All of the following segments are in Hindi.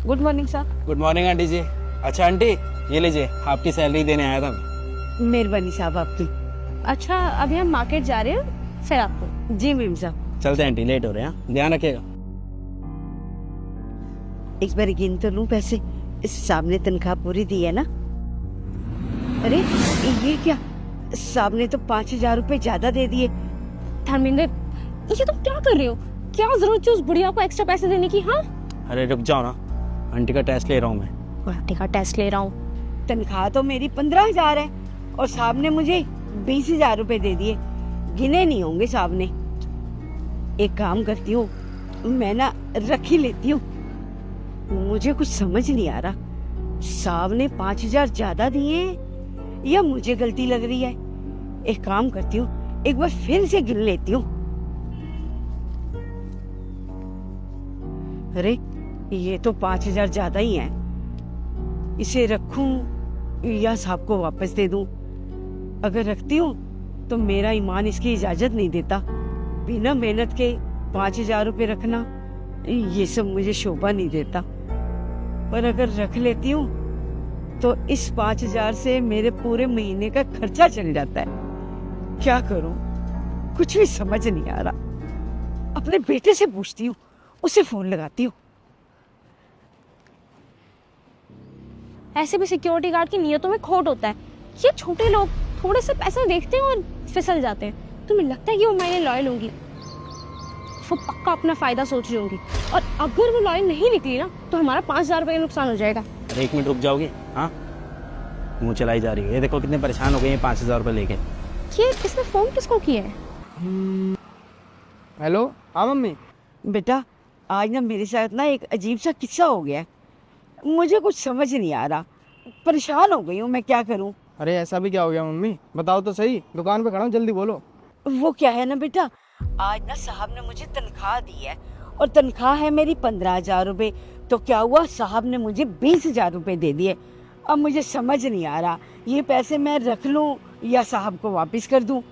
Good morning sir. Good morning aunty ji. अच्छा आंटी, ये लीजिए, आपकी सैलरी देने आया था मैं। मेहरबानी साहब आपकी। अच्छा अभी हम मार्केट जा रहे हैं, फिर आपको। जी मैम साहब। चलते हैं आंटी, लेट हो रहे हैं, ध्यान रखिएगा। एक बार गिन तो लूं पैसे। इस साहब ने तनख्वाह पूरी दी है ना? अरे ये क्या, साहब ने तो 5,000 रुपए ज्यादा दे दिए। धर्मेंद्र, ये तुम क्या कर रहे हो? क्या जरूरत है उस बुढ़िया को एक्स्ट्रा पैसे देने की? हाँ, अरे रुक जाओ ना, आंटी का टेस्ट ले रहा हूँ मैं। आंटी का टेस्ट ले रहा हूँ। तनख्वाह तो मेरी 15,000 है और साहब ने मुझे 20,000 रुपए दे दिए। गिने नहीं होंगे साहब ने। एक काम करती हूँ, मैं ना रख ही लेती हूँ। मुझे कुछ समझ नहीं आ रहा, साहब ने 5,000 ज्यादा दिए या मुझे गलती लग रही है। एक काम करती हूँ, एक बार फिर से गिन लेती हूँ। अरे ये तो 5,000 ज्यादा ही है। इसे रखूं या साहब को वापस दे दूं? अगर रखती हूँ तो मेरा ईमान इसकी इजाजत नहीं देता। बिना मेहनत के 5,000 रुपए रखना, ये सब मुझे शोभा नहीं देता। पर अगर रख लेती हूँ तो इस 5,000 से मेरे पूरे महीने का खर्चा चल जाता है। क्या करूं, कुछ भी समझ नहीं आ रहा। अपने बेटे से पूछती हूँ, उसे फोन लगाती हूँ। ऐसे भी सिक्योरिटी गार्ड की नियतों में खोट होता है। ये छोटे लोग थोड़े से पैसे देखते हैं और फिसल जाते हैं। तुम्हें लगता है कि वो मेरे लॉयल होंगी? वो पक्का अपना फायदा सोच रही होंगी, और अगर वो लॉयल नहीं निकली ना तो हमारा 5,000 रुपए का नुकसान हो जाएगा। अरे 1 मिनट रुक जाओगे? हाँ, मुँह चलाई जा रही है। ये देखो कितने परेशान हो गए हैं 5,000 रुपये लेके। ये इसने फोन किसको किया है? हेलो, हाँ मम्मी। बेटा आज ना मेरे साथ ना एक अजीब सा किस्सा हो गया है। मुझे कुछ समझ नहीं आ रहा, परेशान हो गई हूँ मैं, क्या करूँ। अरे ऐसा भी क्या हो गया मम्मी, बताओ तो सही। दुकान पे खड़ा हूँ, जल्दी बोलो। वो क्या है ना बेटा, आज ना साहब ने मुझे तनख्वाह दी है और तनख्वाह है मेरी 15,000 रुपए। तो क्या हुआ, साहब ने मुझे 20,000 रुपए दे दिए। अब मुझे समझ नहीं आ रहा, ये पैसे मैं रख लूँ या साहब को वापस कर दूँ।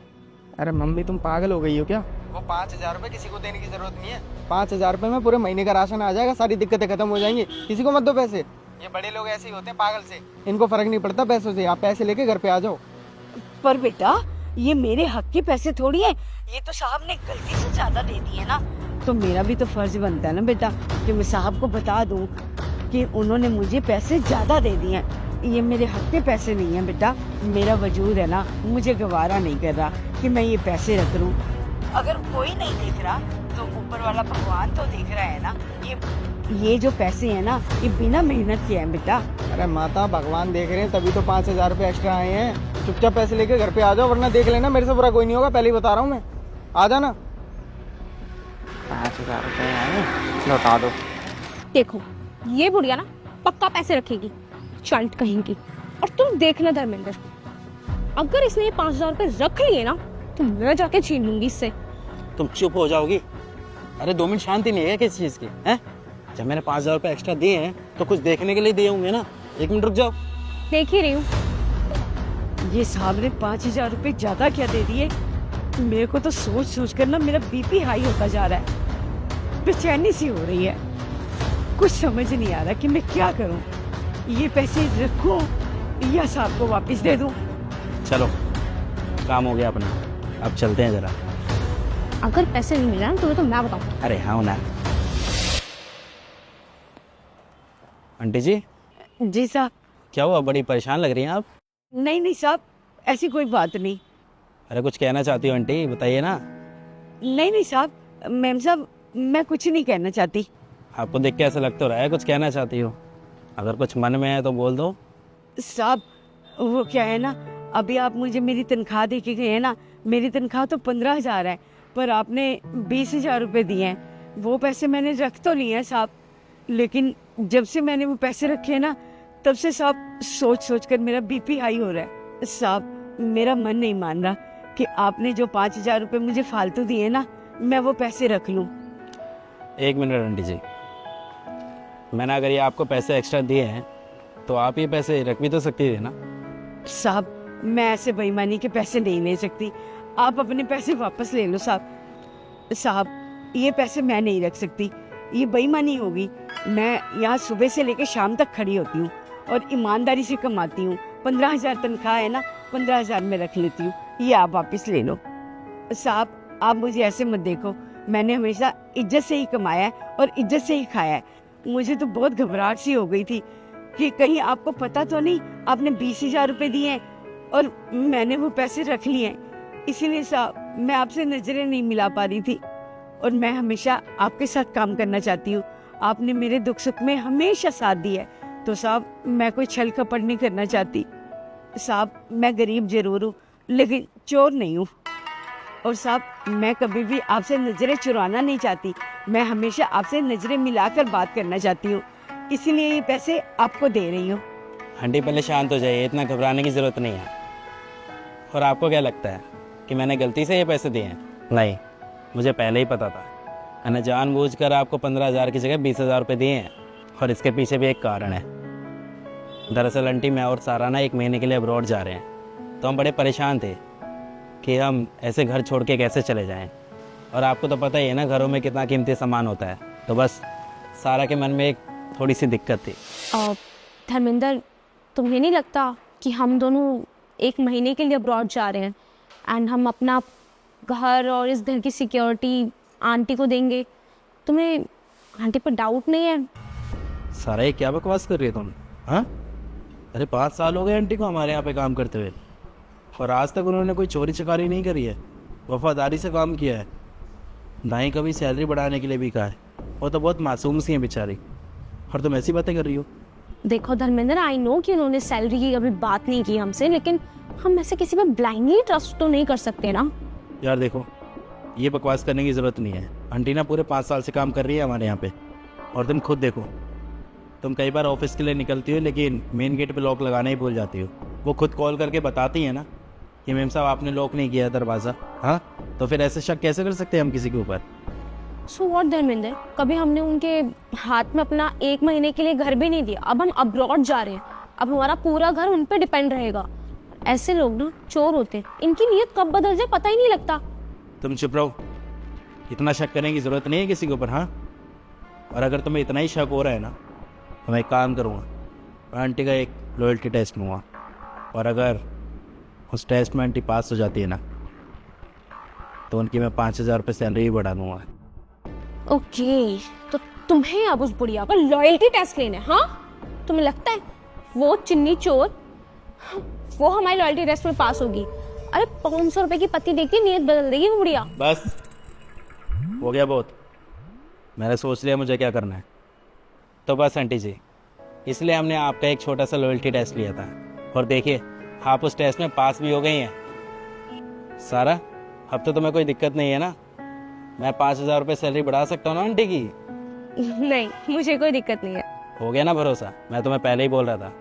अरे मम्मी तुम पागल हो गई हो क्या? वो 5,000 रुपए किसी को देने की जरूरत नहीं है। 5,000 रुपए में पूरे महीने का राशन आ जाएगा, सारी दिक्कतें खत्म हो जाएंगी। किसी को मत दो पैसे। ये बड़े लोग ऐसे ही होते हैं, पागल से। इनको फर्क नहीं पड़ता पैसों से। आप पैसे लेके घर पे आ जाओ। पर बेटा ये मेरे हक के पैसे थोड़ी है, ये तो साहब ने गलती से ज्यादा दे दिए ना। तो मेरा भी तो फर्ज बनता है ना बेटा कि मैं साहब को बता दूं कि उन्होंने मुझे पैसे ज्यादा दे दिए हैं। ये मेरे हक के पैसे नहीं है बेटा। मेरा वजूद है ना, मुझे गवारा नहीं कर रहा कि मैं ये पैसे रख लूं। अगर कोई नहीं देख रहा तो ऊपर वाला भगवान तो देख रहा है ना। ये जो पैसे हैं ना, ये बिना मेहनत के हैं बेटा। अरे माता, भगवान देख रहे हैं तभी तो 5,000 रुपए एक्स्ट्रा आए हैं। चुपचाप पैसे लेके घर पे आ जाओ, वरना देख लेना मेरे से बुरा कोई नहीं होगा। पहले ही बता रहा हूँ मैं। आ जाना। 5,000 रुपए आए, लौटा दो। देखो ये बुढ़िया ना पक्का पैसे रखेगी, चाइल्ड कहेंगी। और तुम देखना धर्मेंद्र, अगर इसने ये 5,000 रुपए रख लिए ना तो मैं जाके छीन लूंगी इससे। तुम चुप हो जाओगी? अरे 2 मिनट शांति नहीं है किस चीज़ की? हैं, जब मैंने 5,000 रुपये एक्स्ट्रा दिए हैं तो कुछ देखने के लिए दिए होंगे ना। 1 मिनट रुक जाओ। देख ही रही हूँ। ये साहब ने 5,000 रुपए ज्यादा क्या दे दिए? मेरे को तो सोच सोच कर ना मेरा बीपी हाई होता जा रहा है, बेचैनी सी हो रही है। कुछ समझ नहीं आ रहा कि मैं क्या करूं। ये पैसे रखूं या साहब को वापस दे दूं? चलो, काम हो गया अपना, अब चलते हैं जरा। अगर पैसे नहीं मिल रहे ना तो मैं बताऊँ। अरे हाँ ना। आंटी जी। जी साहब। क्या हुआ, बड़ी परेशान लग रही हैं आप? नहीं नहीं साहब, ऐसी कोई बात नहीं। अरे कुछ कहना चाहती हो आंटी, बताइए ना। नहीं नहीं साहब, मैम साहब मैं कुछ नहीं कहना चाहती। आपको देख के ऐसा लग तो रहा है कुछ कहना चाहती हो। अगर कुछ मन में है तो बोल दो। साहब वो क्या है ना, अभी आप मुझे मेरी तनख्वाह दे के गए हैं ना। मेरी तनख्वाह तो 15,000 है, पर आपने 20,000 रुपए दिए हैं। वो पैसे मैंने रख तो लिए हैं साहब, लेकिन जब से मैंने वो पैसे रखे हैं ना, तब से साहब सोच सोच कर मेरा बीपी हाई हो रहा है। साहब मेरा मन नहीं मान रहा कि आपने जो 5,000 रुपए मुझे फालतू दिए ना, मैं वो पैसे रख लूं। 1 मिनट आंटी जी, मैंने अगर ये आपको पैसे एक्स्ट्रा दिए हैं तो आप ये पैसे रख भी तो सकती थी ना। साहब मैं ऐसे बेईमानी के पैसे नहीं ले सकती, आप अपने पैसे वापस ले लो साहब। साहब ये पैसे मैं नहीं रख सकती, ये बेईमानी होगी। मैं यहाँ सुबह से लेकर शाम तक खड़ी होती हूँ और ईमानदारी से कमाती हूँ। 15,000 तनख्वाह है ना, 15,000 में रख लेती हूँ, ये आप वापस ले लो। साहब आप मुझे ऐसे मत देखो, मैंने हमेशा इज्जत से ही कमाया है और इज्जत से ही खाया है। मुझे तो बहुत घबराहट सी हो गई थी कि कहीं आपको पता तो नहीं आपने 20,000 रुपए दिए हैं और मैंने वो पैसे रख लिए हैं। इसीलिए साहब मैं आपसे नजरें नहीं मिला पा रही थी और मैं हमेशा आपके साथ काम करना चाहती हूँ। आपने मेरे दुख सुख में हमेशा साथ दिया है, तो साहब मैं कोई छल कपट नहीं करना चाहती। साहब मैं गरीब जरूर हूँ लेकिन चोर नहीं हूँ। और साहब मैं कभी भी आपसे नजरें चुराना नहीं चाहती, मैं हमेशा आपसे नजरें मिलाकर बात करना चाहती हूँ, इसीलिए ये पैसे आपको दे रही हूँ। आंटी पहले शांत हो जाइए, इतना घबराने की ज़रूरत नहीं है। और आपको क्या लगता है कि मैंने गलती से ये पैसे दिए हैं? नहीं, मुझे पहले ही पता था। मैंने जानबूझकर आपको 15,000 की जगह 20,000 रुपये दिए हैं और इसके पीछे भी एक कारण है। दरअसल आंटी मैं और सारा ना 1 महीने के लिए अब्रॉड जा रहे हैं, तो हम बड़े परेशान थे कि हम ऐसे घर छोड़ के कैसे चले जाएं। और आपको तो पता ही है ना घरों में कितना कीमती सामान होता है, तो बस सारा के मन में एक थोड़ी सी दिक्कत थी। धर्मेंद्र, तुम्हें नहीं लगता कि हम दोनों 1 महीने के लिए अब्रॉड जा रहे हैं एंड हम अपना घर और इस घर की सिक्योरिटी आंटी को देंगे? तुम्हें आंटी पर डाउट नहीं है? सारा ये क्या बकवास कर रही है तुम? हाँ, अरे 5 साल हो गए आंटी को हमारे यहाँ पे काम करते हुए और आज तक उन्होंने कोई चोरी चकारी नहीं करी है, वफादारी से काम किया है। दाई कभी सैलरी बढ़ाने के लिए भी कहा है, वो तो बहुत मासूम सी है बेचारी, और तुम ऐसी बातें कर रही हो। देखो धर्मेंद्र, आई नो कि उन्होंने सैलरी की कभी बात नहीं की हमसे, लेकिन हम ऐसे किसी पे ब्लाइंडली ट्रस्ट तो नहीं कर सकते ना। यार देखो, ये बकवास करने की ज़रूरत नहीं है। आंटी ना पूरे 5 साल से काम कर रही है हमारे यहाँ पे, और तुम खुद देखो, तुम कई बार ऑफिस के लिए निकलती हो लेकिन मेन गेट पे लॉक लगाना ही भूल जाती हो। वो खुद कॉल करके बताती है ना कि मैम साहब आपने लॉक नहीं किया दरवाज़ा। हाँ, तो फिर ऐसे शक कैसे कर सकते हैं हम किसी के ऊपर? सो व्हाट धर्मेंद्र, कभी हमने उनके हाथ में अपना 1 महीने के लिए घर भी नहीं दिया। अब हम अब्रॉड जा रहे हैं, अब हमारा पूरा घर उन पर डिपेंड रहेगा। ऐसे लोग ना चोर होते हैं, इनकी नीयत कब बदल जाए पता ही नहीं लगता। तुम चुप रहो, इतना शक करने की ज़रूरत नहीं है किसी के ऊपर। हाँ, और अगर तुम्हें इतना ही शक हो रहा है ना, तो मैं एक काम करूँगा, आंटी का एक लॉयल्टी टेस्ट लूँगा, और अगर उस टेस्ट में आंटी पास हो जाती है ना, तो उनकी मैं 5,000 रुपये सैलरी भी बढ़ा दूँगा। ओके, तो तुम्हें अब उस बुढ़िया का लॉयल्टी टेस्ट लेना है? हाँ, तुम्हें लगता है वो चिन्नी चोर वो हमारी लॉयल्टी टेस्ट में पास होगी? अरे 500 रुपए की पत्ती देख के नीयत बदल देगी वो बुढ़िया। बस हो गया बहुत, मैंने सोच लिया मुझे क्या करना है। तो बस आंटी जी, इसलिए हमने आपका एक छोटा सा लॉयल्टी टेस्ट लिया था, और देखिए आप उस टेस्ट में पास भी हो गई हैं। सारा, अब तो तुम्हें कोई दिक्कत नहीं है ना? मैं 5,000 रुपये सैलरी बढ़ा सकता हूँ ना आंटी की? नहीं, मुझे कोई दिक्कत नहीं है। हो गया ना भरोसा? मैं तुम्हें पहले ही बोल रहा था,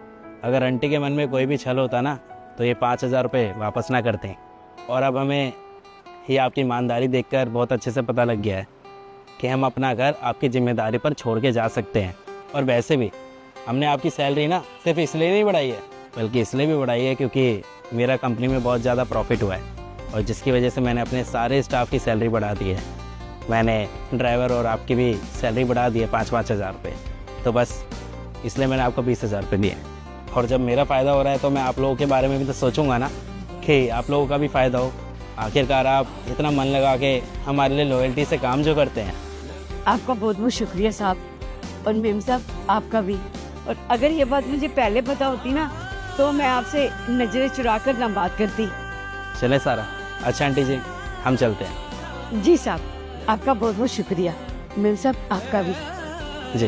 अगर आंटी के मन में कोई भी छल होता ना, तो ये 5,000 रुपये वापस ना करते। और अब हमें ये आपकी ईमानदारी देखकर बहुत अच्छे से पता लग गया है कि हम अपना घर आपकी जिम्मेदारी पर छोड़ के जा सकते हैं। और वैसे भी हमने आपकी सैलरी ना सिर्फ इसलिए नहीं बढ़ाई है, बल्कि इसलिए भी बढ़ाई है क्योंकि मेरा कंपनी में बहुत ज़्यादा प्रॉफिट हुआ है, और जिसकी वजह से मैंने अपने सारे स्टाफ की सैलरी बढ़ा दी है। मैंने ड्राइवर और आपकी भी सैलरी बढ़ा दी है 5-5 हज़ार रुपये। तो बस इसलिए मैंने आपको 20,000 रुपये दिए। और जब मेरा फ़ायदा हो रहा है तो मैं आप लोगों के बारे में भी तो सोचूंगा ना कि आप लोगों का भी फ़ायदा हो। आखिरकार आप इतना मन लगा के हमारे लिए लॉयल्टी से काम जो करते हैं। आपका बहुत बहुत शुक्रिया साहब, और मेम साहब आपका भी। और अगर ये बात मुझे पहले पता होती ना, तो मैं आपसे नजरें चुरा कर ना बात करती। चले सारा। अच्छा आंटी जी, हम चलते हैं। जी साहब, आपका बहुत बहुत शुक्रिया। मेम साहब आपका भी। जी।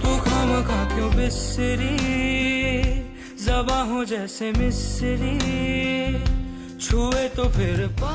तू खामखा क्यों बिसरी, ज़बां हो जैसे मिस्री, छुए तो फिर पा